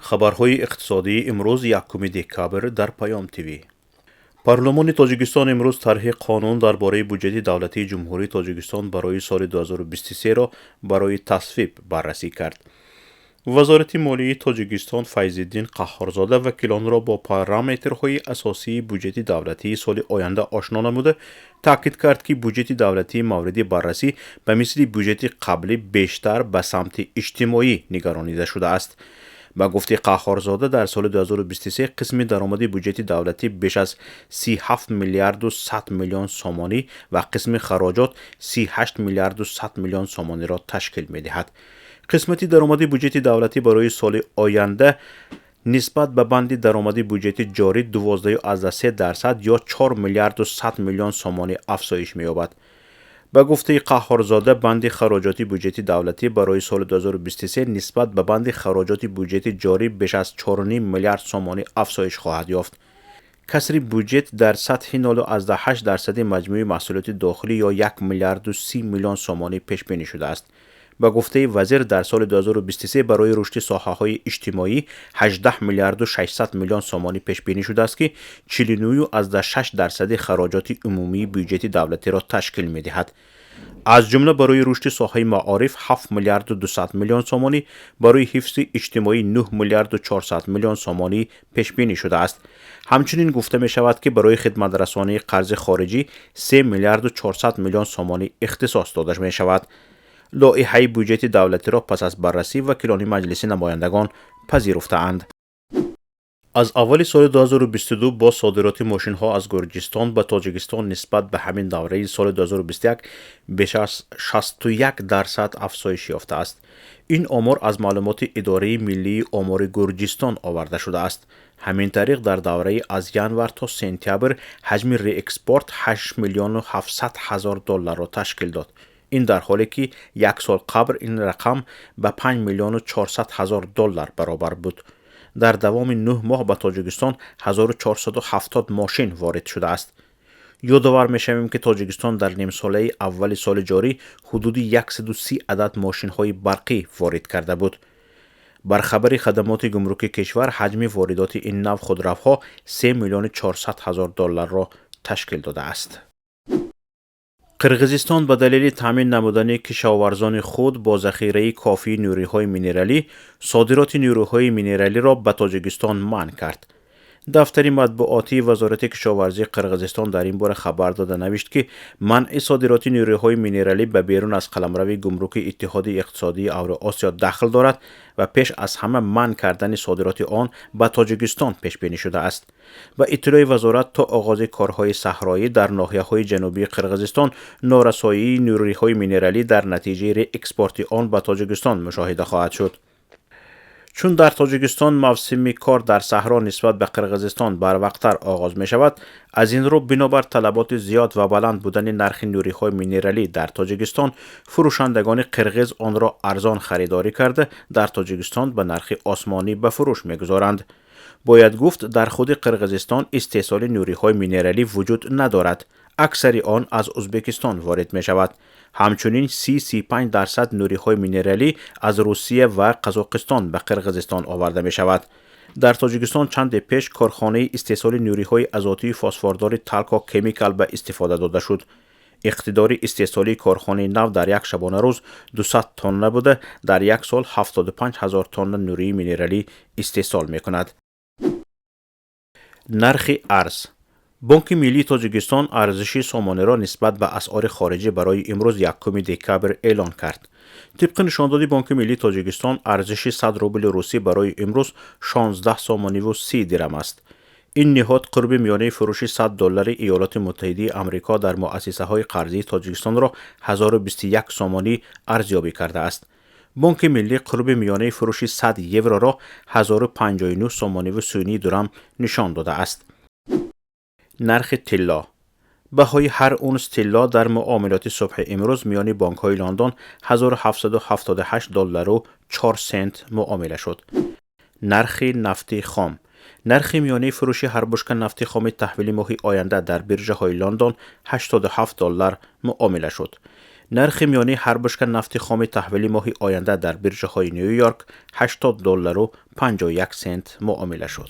خبرهای اقتصادی امروز یکم دکبر در پیام تیوی. پارلمان تاجیکستان امروز طرح قانون درباره بودجه دولتی جمهوری تاجیکستان برای سال 2023 را برای تصویب بررسی کرد. وزارت مالیه تاجیکستان فیض‌الدین قهارزاده وکیلان را با پارامترهای اساسی بودجه دولتی سال آینده آشنا نموده تاکید کرد که بودجه دولتی مورد بررسی به مثل بودجه قبلی بیشتر به سمت اجتماعی نگرانیده شده است. با گفته قهارزاده در سال 2023 قسم درآمد بودجه دولتی بیش از 37 میلیارد و 100 میلیون سومانی و قسم خراجات 38 میلیارد و 100 میلیون سومانی را تشکیل می دهد. قسمت درآمد بودجه دولتی برای سال آینده نسبت به بند درآمد بودجه جاری 12.3% یا 4 میلیارد و 100 میلیون سومانی افزایش می‌یابد. به گفته قهارزاده بند خراجات بودجه دولتی برای سال 2023 نسبت به بند خراجات بودجه جاری بیش از 4.5 میلیارد سومانی افزایش خواهد یافت. کسری بودجه در سطح 0.8% مجموع محصولات داخلی یا 1 میلیارد و 30 میلیون سومانی پیش بینی شده است. به گفته وزیر در سال 2023 برای رشد ساحه‌های اجتماعی 18 میلیارد و 600 میلیون سومانی پیش بینی شده است که 49.6% خراجات عمومی بودجه دولتی را تشکیل می‌دهد. از جمله برای رشد ساحه معارف 7 میلیارد و 200 میلیون سومانی، برای حفظ اجتماعی 9 میلیارد و 400 میلیون سومانی پیش بینی شده است. همچنین گفته می شود که برای خدمت رسانی قرض خارجی 3 میلیارد و 400 میلیون سومانی اختصاص داده می شود. لایحه بودجه دولتی را پس از بررسی وکیلان مجلس نمایندگان پذیرفته‌اند. از اول سال 2022 با صادرات ماشین ها از گرجستان به تاجیکستان نسبت به همین دوره سال 2021 بیش از 61% افزایش یافته است. این آمار از معلومات اداره ملی آمار گرجستان آورده شده است. همین طریق در دوره از ینور تا سپتامبر حجم ری اکسپورت 8 میلیون و 700 هزار دلار را تشکیل داد. این در حالی که یک سال قبل این رقم به 5 میلیون و 400 هزار دلار برابر بود. در دوام 9 ماه به تاجیکستان 1470 ماشین وارد شده است. یادآور می‌شویم که تاجیکستان در نیم ساله اول سال جاری حدود 130 عدد ماشین های برقی وارد کرده بود. بر خبر خدمات گمرکی کشور حجم واردات این نوع خودروها 3 میلیون 400 هزار دلار را تشکیل داده است. قرغیزستان به دلیل تامین نمودن کشاورزان خود با ذخیره کافی نیروهای مینرالی صادرات نیروهای مینرالی را به تاجیکستان منع کرد. دفتر مطبوعاتی وزارت کشاورزی قرغیزستان در این باره خبر داده نوشت که منع صادرات نیروهای مینرالی به بیرون از قلمرو گمرک اتحاد اقتصادی اوراسیا دخل دارد و پیش از همه منع کردن صادرات آن به تاجیکستان پیش بینی شده است. و اطلاع وزارت تا آغاز کارهای صحرایی در ناحیه‌های جنوبی قرغیزستان نارسایی نیروهای مینرالی در نتیجه ری اکسپورت آن به تاجیکستان مشاهده خواهد شد. چون در تاجیکستان موسم کار در صحرا نسبت به قرغیزستان بروقتر آغاز می شود، از این رو بنابر طلبات زیاد و بلند بودن نرخ نیروهای مینرالی در تاجیکستان، فروشندگان قرغیز آن را ارزان خریداری کرده در تاجیکستان به نرخ آسمانی به فروش می‌گذارند. باید گفت در خود قرغیزستان استحصال نیروهای مینرالی وجود ندارد. اکثر آن از ازبکستان وارد می شود. همچنین 35% نیروهای مینرالی از روسیه و قزاقستان به قرغیزستان آورده می شود. در تاجیکستان چند پیش کارخانه استحصال نیروهای آزاتی فسفردار تالکا کمیکال به استفاده داده شد. اقتدار استحصالی کارخانه نو در یک شبانه روز 200 تن بوده، در یک سال 75,000 تن نیروی مینرالی استحصال می کند. نرخ ارز. بانک ملی تاجیکستان ارزش سامانه را نسبت به اسعار خارجی برای امروز یکم دکبر اعلان کرد. طبق نشاندهی بانک ملی تاجیکستان ارزش 100 روبل روسی برای امروز 16 سامانی و 30 درم است. این نهاد قرب میانه فروش 100 دلار ایالات متحده آمریکا در مؤسسه های قرضی تاجیکستان را 1021 سامانی ارزیابی کرده است. بانک ملی قرب میانه فروش 100 یورو را 1059 سامانی و 39 درم نشان داده است. نرخ طلا. بهای هر اونس طلا در معاملات صبح امروز میان بانک های لندن 1778 دلار و 4 سنت معامله شد. نرخ نفت خام. نرخ میانه فروش هر بشکه نفت خام تحویل ماه آینده در بیرژه های لندن 87 دلار معامله شد. نرخ میانی هر بشکه نفت خام تحویلی ماه آینده در بیرژهای نیویورک $80.51 معامله شد.